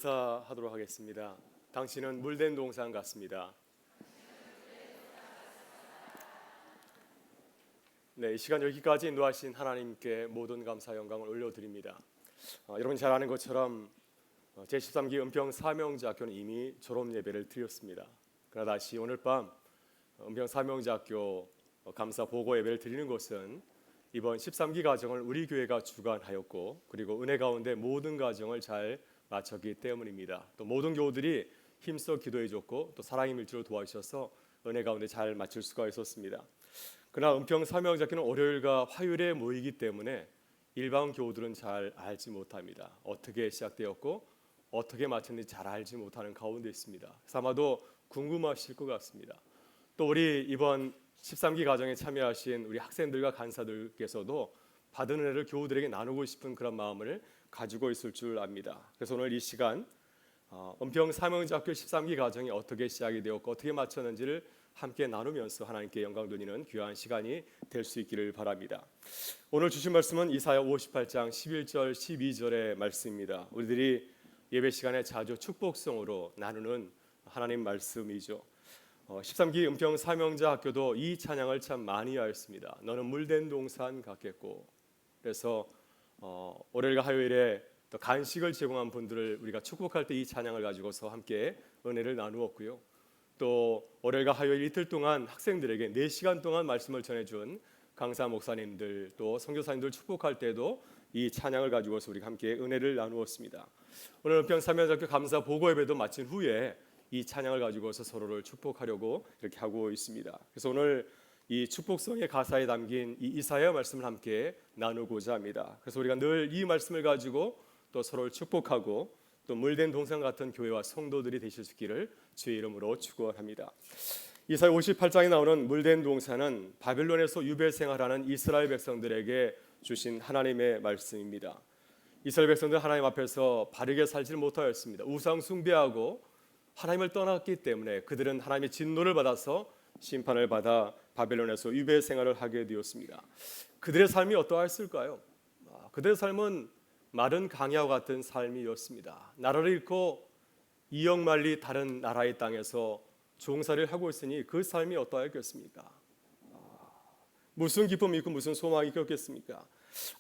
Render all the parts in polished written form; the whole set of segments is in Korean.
인사하도록 하겠습니다. 당신은 물된 동산 같습니다. 네, 이 시간 여기까지 인도하신 하나님께 모든 감사 영광을 올려드립니다. 여러분 잘 아는 것처럼 제13기 은평 사명자학교는 이미 졸업 예배를 드렸습니다. 그러나 다시 오늘 밤 은평 사명자학교 감사 보고 예배를 드리는 것은 이번 13기 가정을 우리 교회가 주관하였고, 그리고 은혜 가운데 모든 가정을 잘 마쳤기 때문입니다. 또 모든 교우들이 힘써 기도해줬고 또 사랑의 밀주로 도와주셔서 은혜 가운데 잘 마칠 수가 있었습니다. 그러나 은평 사명자교는 월요일과 화요일에 모이기 때문에 일반 교우들은 잘 알지 못합니다. 어떻게 시작되었고 어떻게 마쳤는지 잘 알지 못하는 가운데 있습니다. 그래서 아마도 궁금하실 것 같습니다. 또 우리 이번 13기 가정에 참여하신 우리 학생들과 간사들께서도 받은 은혜를 교우들에게 나누고 싶은 그런 마음을 가지고 있을 줄 압니다. 그래서 오늘 이 시간 은평 사명자학교 13기 가정이 어떻게 시작이 되었고 어떻게 마쳤는지를 함께 나누면서 하나님께 영광 돌리는 귀한 시간이 될 수 있기를 바랍니다. 오늘 주신 말씀은 이사야 58장 11절 12절의 말씀입니다. 우리들이 예배 시간에 자주 축복성으로 나누는 하나님 말씀이죠. 13기 은평 사명자학교도 이 찬양을 참 많이 하였습니다. 너는 물된 동산 같겠고. 그래서 월요일과 화요일에 또 간식을 제공한 분들을 우리가 축복할 때 이 찬양을 가지고서 함께 은혜를 나누었고요. 또 월요일과 화요일 이틀 동안 학생들에게 4시간 동안 말씀을 전해준 강사 목사님들 또 선교사님들 축복할 때도 이 찬양을 가지고서 우리가 함께 은혜를 나누었습니다. 오늘 은평 사명자학교 감사 보고 예배도 마친 후에 이 찬양을 가지고서 서로를 축복하려고 이렇게 하고 있습니다. 그래서 오늘 이 축복성의 가사에 담긴 이 이사야 말씀을 함께 나누고자 합니다. 그래서 우리가 늘 이 말씀을 가지고 또 서로를 축복하고 또 물된 동산 같은 교회와 성도들이 되실 수 있기를 주의 이름으로 축원합니다. 이사야 58장에 나오는 물된 동산은 바벨론에서 유배 생활하는 이스라엘 백성들에게 주신 하나님의 말씀입니다. 이스라엘 백성들 하나님 앞에서 바르게 살지 못하였습니다. 우상 숭배하고 하나님을 떠났기 때문에 그들은 하나님의 진노를 받아서 심판을 받아 바벨론에서 유배 생활을 하게 되었습니다. 그들의 삶이 어떠했을까요? 그들의 삶은 마른 강야와 같은 삶이었습니다. 나라를 잃고 이역만리 다른 나라의 땅에서 종살이를 하고 있으니 그 삶이 어떠했겠습니까? 무슨 기쁨이 있고 무슨 소망이 있겠습니까?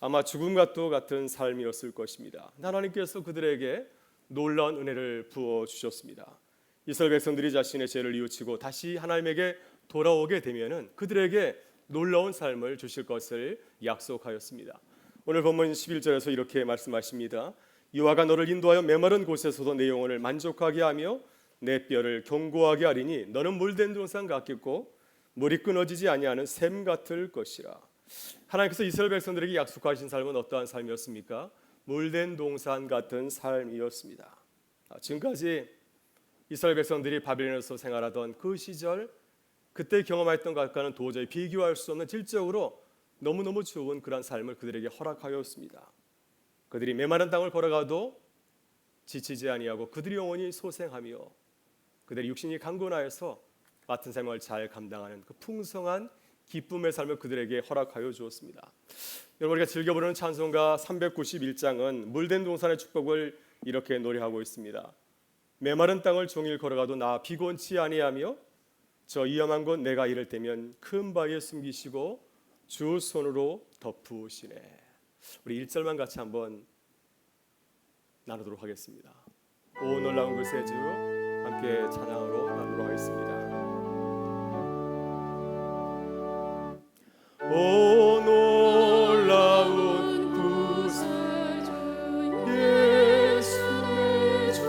아마 죽음과 또 같은 삶이었을 것입니다. 하나님께서 그들에게 놀라운 은혜를 부어주셨습니다. 이스라엘 백성들이 자신의 죄를 뉘우치고 다시 하나님에게 돌아오게 되면은 그들에게 놀라운 삶을 주실 것을 약속하였습니다. 오늘 본문 11절에서 이렇게 말씀하십니다. 여호와가 너를 인도하여 메마른 곳에서도 내 영혼을 만족하게 하며 내 뼈를 견고하게 하리니 너는 물된 동산 같겠고 물이 끊어지지 아니하는 샘 같을 것이라. 하나님께서 이스라엘 백성들에게 약속하신 삶은 어떠한 삶이었습니까? 물된 동산 같은 삶이었습니다. 지금까지 이스라엘 백성들이 바벨론에서 생활하던 그 시절 그때 경험했던 것과는 도저히 비교할 수 없는 질적으로 너무너무 좋은 그런 삶을 그들에게 허락하였습니다. 그들이 메마른 땅을 걸어가도 지치지 아니하고 그들의 영혼이 소생하며 그들의 육신이 강건하여서 맡은 생활을 잘 감당하는 그 풍성한 기쁨의 삶을 그들에게 허락하여 주었습니다. 여러분 우리가 즐겨 부르는 찬송가 391장은 물된 동산의 축복을 이렇게 노래하고 있습니다. 메마른 땅을 종일 걸어가도 나 피곤치 아니하며 저 위험한 곳 내가 이를 때면 큰 바위에 숨기시고 주 손으로 덮으시네. 우리 1절만 같이 한번 나누도록 하겠습니다. 오 놀라운 것의 주 함께 찬양으로 나누도록 하겠습니다. 오 놀라운 구세주 예수의 주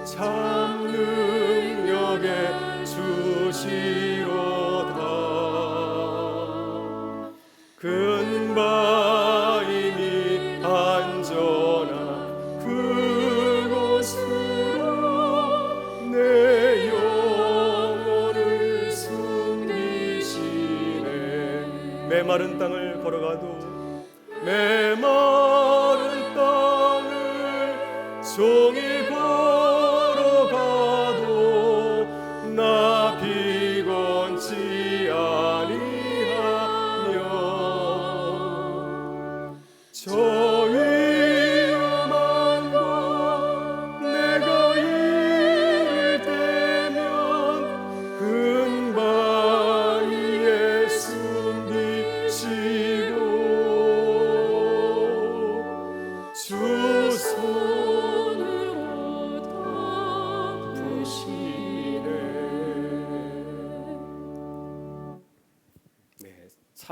참 능력의 주시로다. 큰 바위니 안전한 그곳으로 내 영혼을 숨기시네. 메마른 땅을 걸어가도 메마른 땅을 종일 걸어가도 나 피곤치 아니하며 저 위험한 곳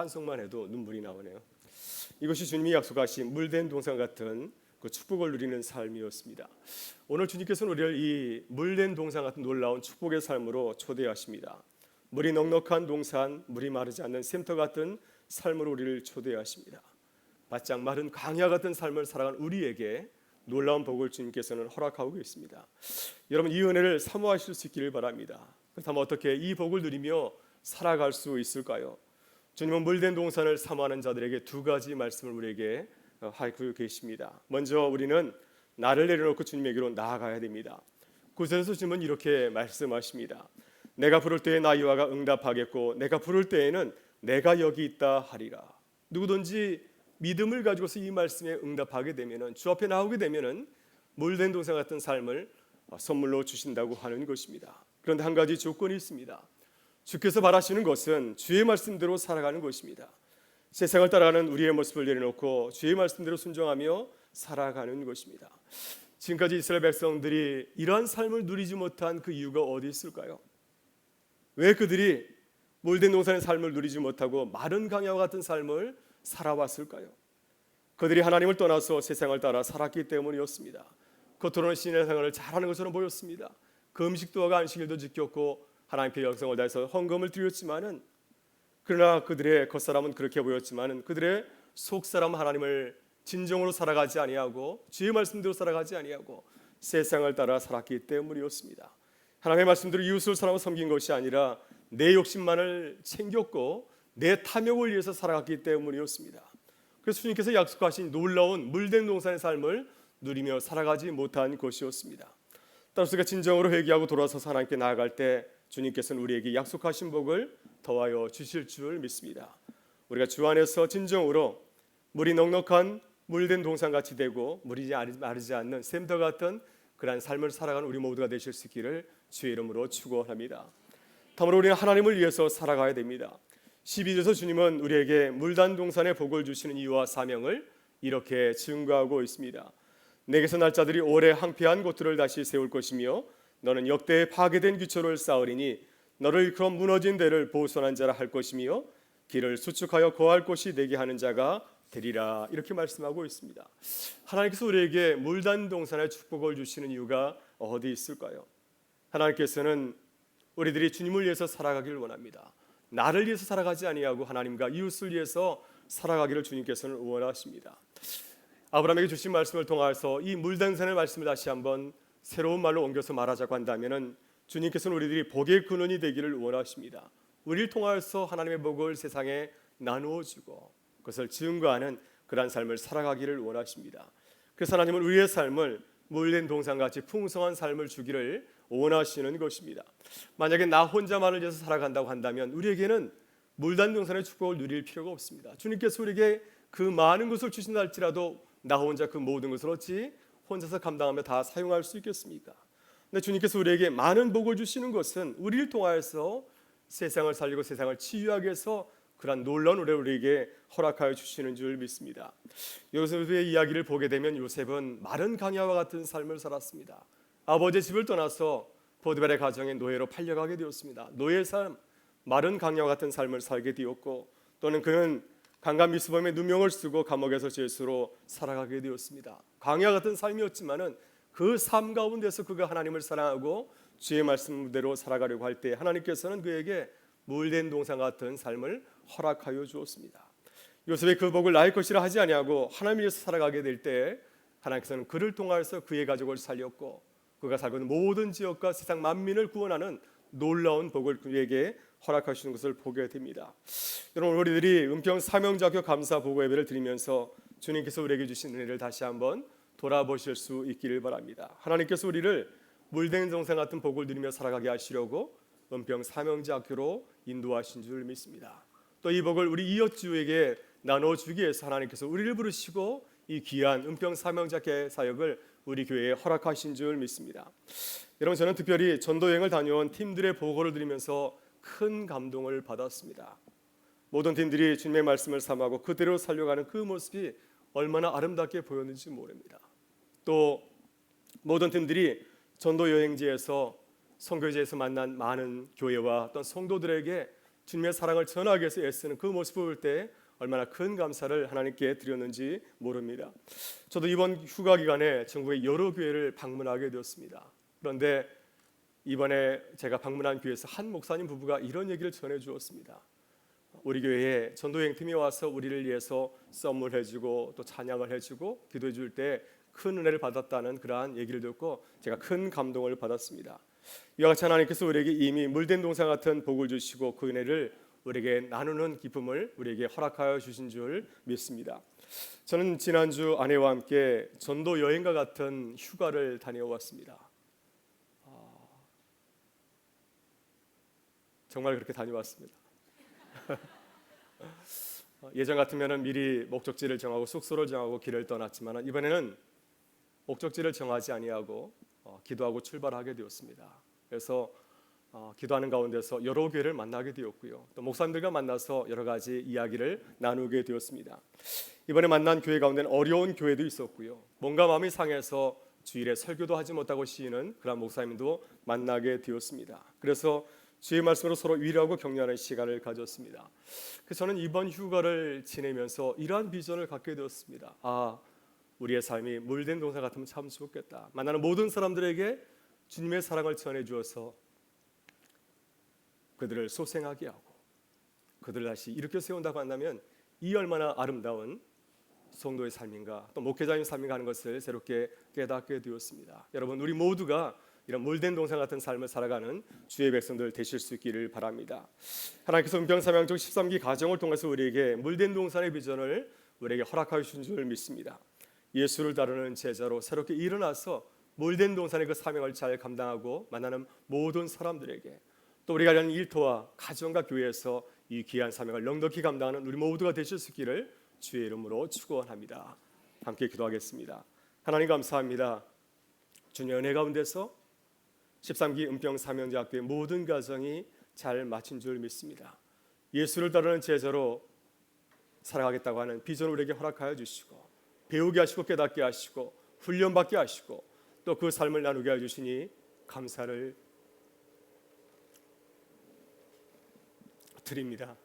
찬송만 해도 눈물이 나오네요. 이것이 주님이 약속하신 물된 동산 같은 그 축복을 누리는 삶이었습니다. 오늘 주님께서는 우리를 이 물된 동산 같은 놀라운 축복의 삶으로 초대하십니다. 물이 넉넉한 동산, 물이 마르지 않는 샘터 같은 삶으로 우리를 초대하십니다. 바짝 마른 광야 같은 삶을 살아간 우리에게 놀라운 복을 주님께서는 허락하고 계십니다. 여러분, 이 은혜를 사모하실 수 있기를 바랍니다. 그렇다면 어떻게 이 복을 누리며 살아갈 수 있을까요? 주님은 물된 동산을 사모하는 자들에게 두 가지 말씀을 우리에게 하고 계십니다. 먼저 우리는 나를 내려놓고 주님에게로 나아가야 됩니다. 9절에서 주님은 이렇게 말씀하십니다. 내가 부를 때에 나 여호와가 응답하겠고 내가 부를 때에는 내가 여기 있다 하리라. 누구든지 믿음을 가지고서 이 말씀에 응답하게 되면은, 주 앞에 나오게 되면은 물된 동산 같은 삶을 선물로 주신다고 하는 것입니다. 그런데 한 가지 조건이 있습니다. 주께서 바라시는 것은 주의 말씀대로 살아가는 것입니다. 세상을 따라가는 우리의 모습을 내려놓고 주의 말씀대로 순종하며 살아가는 것입니다. 지금까지 이스라엘 백성들이 이러한 삶을 누리지 못한 그 이유가 어디 있을까요? 왜 그들이 물된 동산의 삶을 누리지 못하고 마른 강야와 같은 삶을 살아왔을까요? 그들이 하나님을 떠나서 세상을 따라 살았기 때문이었습니다. 겉으로는 신의 생활을 잘하는 것처럼 보였습니다. 금식도 안식일도 지켰고 하나님께 열성을 다해서 헌금을 드렸지만은, 그러나 그들의 겉사람은 그렇게 보였지만은 그들의 속사람은 하나님을 진정으로 살아가지 아니하고 주의 말씀대로 살아가지 아니하고 세상을 따라 살았기 때문이었습니다. 하나님의 말씀대로 이웃을 사랑하고 섬긴 것이 아니라 내 욕심만을 챙겼고 내 탐욕을 위해서 살아갔기 때문이었습니다. 그래서 주님께서 약속하신 놀라운 물된 동산의 삶을 누리며 살아가지 못한 것이었습니다. 따라서 우리가 진정으로 회개하고 돌아서서 하나님께 나아갈 때 주님께서는 우리에게 약속하신 복을 더하여 주실 줄 믿습니다. 우리가 주 안에서 진정으로 물이 넉넉한 물된 동산같이 되고 물이 마르지 않는 샘터 같은 그러한 삶을 살아가는 우리 모두가 되실 수 있기를 주의 이름으로 축원합니다. 다음으로 우리는 하나님을 위해서 살아가야 됩니다. 12절에서 주님은 우리에게 물단 동산의 복을 주시는 이유와 사명을 이렇게 증거하고 있습니다. 내게서 날 자들이 오래 항폐한 곳들을 다시 세울 것이며 너는 역대에 파괴된 기초를 쌓으리니 너를 그런 무너진 데를 보존한 자라 할 것이며 길을 수축하여 거할 곳이 되게 하는 자가 되리라. 이렇게 말씀하고 있습니다. 하나님께서 우리에게 물단 동산의 축복을 주시는 이유가 어디 있을까요? 하나님께서는 우리들이 주님을 위해서 살아가기를 원합니다. 나를 위해서 살아가지 아니하고 하나님과 이웃을 위해서 살아가기를 주님께서는 원하십니다. 아브라함에게 주신 말씀을 통해서 이 물단산의 말씀을 다시 한번 새로운 말로 옮겨서 말하자고 한다면은 주님께서는 우리들이 복의 근원이 되기를 원하십니다. 우리를 통하여서 하나님의 복을 세상에 나누어 주고 그것을 증거하는 그러한 삶을 살아가기를 원하십니다. 그래서 하나님은 우리의 삶을 물된 동산같이 풍성한 삶을 주기를 원하시는 것입니다. 만약에 나 혼자만을 위해서 살아간다고 한다면 우리에게는 물단 동산의 축복을 누릴 필요가 없습니다. 주님께서 우리에게 그 많은 것을 주신다 할지라도 나 혼자 그 모든 것을 어찌 혼자서 감당하며 다 사용할 수 있겠습니까? 근데 주님께서 우리에게 많은 복을 주시는 것은 우리를 통하여서 세상을 살리고 세상을 치유하기 위해서 그런 놀라운 은혜를 우리에게 허락하여 주시는 줄 믿습니다. 요셉의 이야기를 보게 되면 요셉은 마른 강야와 같은 삶을 살았습니다. 아버지의 집을 떠나서 보디발의 가정에 노예로 팔려가게 되었습니다. 노예의 삶, 마른 강야와 같은 삶을 살게 되었고 또는 그는 강간 미수범의 누명을 쓰고 감옥에서 죄수로 살아가게 되었습니다. 강야 같은 삶이었지만은 그 삶 가운데서 그가 하나님을 사랑하고 주의 말씀대로 살아가려고 할 때 하나님께서는 그에게 물된 동산 같은 삶을 허락하여 주었습니다. 요셉의 그 복을 나의 것이라 하지 아니하고 하나님을 위해서 살아가게 될 때 하나님께서는 그를 통하여서 그의 가족을 살렸고 그가 살고 있는 모든 지역과 세상 만민을 구원하는 놀라운 복을 그에게 허락하시는 것을 보게 됩니다. 여러분, 우리들이 은평 사명자교 감사 보고 예배를 드리면서 주님께서 우리에게 주신 은혜를 다시 한번 돌아보실 수 있기를 바랍니다. 하나님께서 우리를 물된 동산 같은 복을 누리며 살아가게 하시려고 은평 사명자교로 인도하신 줄 믿습니다. 또 이 복을 우리 이웃주에게 나눠주기 위해서 하나님께서 우리를 부르시고 이 귀한 은평 사명자교 사역을 우리 교회에 허락하신 줄 믿습니다. 여러분, 저는 특별히 전도여행을 다녀온 팀들의 보고를 들으면서 큰 감동을 받았습니다. 모든 팀들이 주님의 말씀을 삼하고 그대로 살려가는 그 모습이 얼마나 아름답게 보였는지 모릅니다. 또 모든 팀들이 전도여행지에서 선교지에서 만난 많은 교회와 어떤 성도들에게 주님의 사랑을 전하기 위해서 애쓰는 그 모습을 볼 때 얼마나 큰 감사를 하나님께 드렸는지 모릅니다. 저도 이번 휴가 기간에 전국의 여러 교회를 방문하게 되었습니다. 그런데 이번에 제가 방문한 교회에서 한 목사님 부부가 이런 얘기를 전해 주었습니다. 우리 교회에 전도여행 팀이 와서 우리를 위해서 선물해주고 또 찬양을 해주고 기도해줄 때 큰 은혜를 받았다는 그러한 얘기를 듣고 제가 큰 감동을 받았습니다. 이와 같이 하나님께서 우리에게 이미 물된 동상 같은 복을 주시고 그 은혜를 우리에게 나누는 기쁨을 우리에게 허락하여 주신 줄 믿습니다. 저는 지난주 아내와 함께 전도 여행과 같은 휴가를 다녀왔습니다. 정말 그렇게 다녀왔습니다. 예전 같으면 미리 목적지를 정하고 숙소를 정하고 길을 떠났지만 이번에는 목적지를 정하지 아니하고 기도하고 출발하게 되었습니다. 그래서 기도하는 가운데서 여러 교회를 만나게 되었고요. 또 목사님들과 만나서 여러 가지 이야기를 나누게 되었습니다. 이번에 만난 교회 가운데는 어려운 교회도 있었고요. 뭔가 마음이 상해서 주일에 설교도 하지 못하고 쉬는 그런 목사님도 만나게 되었습니다. 그래서 주의 말씀으로 서로 위로하고 격려하는 시간을 가졌습니다. 그래서 저는 이번 휴가를 지내면서 이러한 비전을 갖게 되었습니다. 우리의 삶이 물된 동산 같으면 참 좋겠다. 만나는 모든 사람들에게 주님의 사랑을 전해 주어서 그들을 소생하게 하고 그들을 다시 일으켜 세운다고 한다면 이 얼마나 아름다운 성도의 삶인가, 또 목회자의 삶인가 하는 것을 새롭게 깨닫게 되었습니다. 여러분, 우리 모두가 이런 물된 동산 같은 삶을 살아가는 주의 백성들 되실 수 있기를 바랍니다. 하나님께서 은평삼양쪽 13기 가정을 통해서 우리에게 물된 동산의 비전을 우리에게 허락하여 주신 줄 믿습니다. 예수를 따르는 제자로 새롭게 일어나서 물된 동산의 그 사명을 잘 감당하고 만나는 모든 사람들에게 또 우리가 하는 일터와 가정과 교회에서 이 귀한 사명을 넉넉히 감당하는 우리 모두가 되실 수 있기를 주의 이름으로 축원합니다. 함께 기도하겠습니다. 하나님 감사합니다. 주님의 은혜 가운데서 13기 은평사명제학교의 모든 가정이 잘 마친 줄 믿습니다. 예수를 따르는 제자로 살아가겠다고 하는 비전을 우리에게 허락하여 주시고 배우게 하시고 깨닫게 하시고 훈련받게 하시고 또 그 삶을 나누게 해주시니 감사를 드립니다.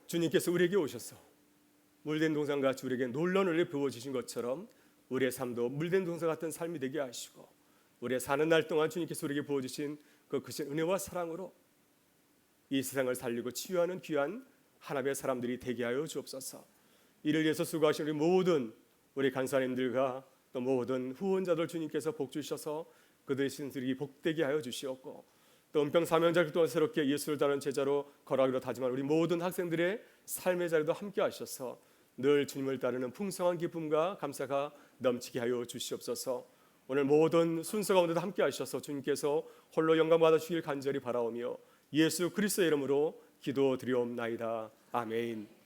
주님께서 우리에게 오셔서 물된 동산같이 우리에게 놀라운 은혜를 부어주신 것처럼 우리의 삶도 물된 동산 같은 삶이 되게 하시고 우리의 사는 날 동안 주님께서 우리에게 부어주신 그 크신 은혜와 사랑으로 이 세상을 살리고 치유하는 귀한 하나님의 사람들이 되게 하여 주옵소서. 이를 위해서 수고하신 우리 모든 우리 간사님들과 또 모든 후원자들 주님께서 복 주셔서 그들의 신들이 복되게 하여 주시옵고 또 은평사명자를 또한 새롭게 예수를 따르는 제자로 걸어가기로 다짐한 우리 모든 학생들의 삶의 자리도 함께 하셔서 늘 주님을 따르는 풍성한 기쁨과 감사가 넘치게 하여 주시옵소서. 오늘 모든 순서 가운데도 함께 하셔서 주님께서 홀로 영광 받아주시길 간절히 바라오며 예수 그리스도의 이름으로 기도드리옵나이다. 아멘.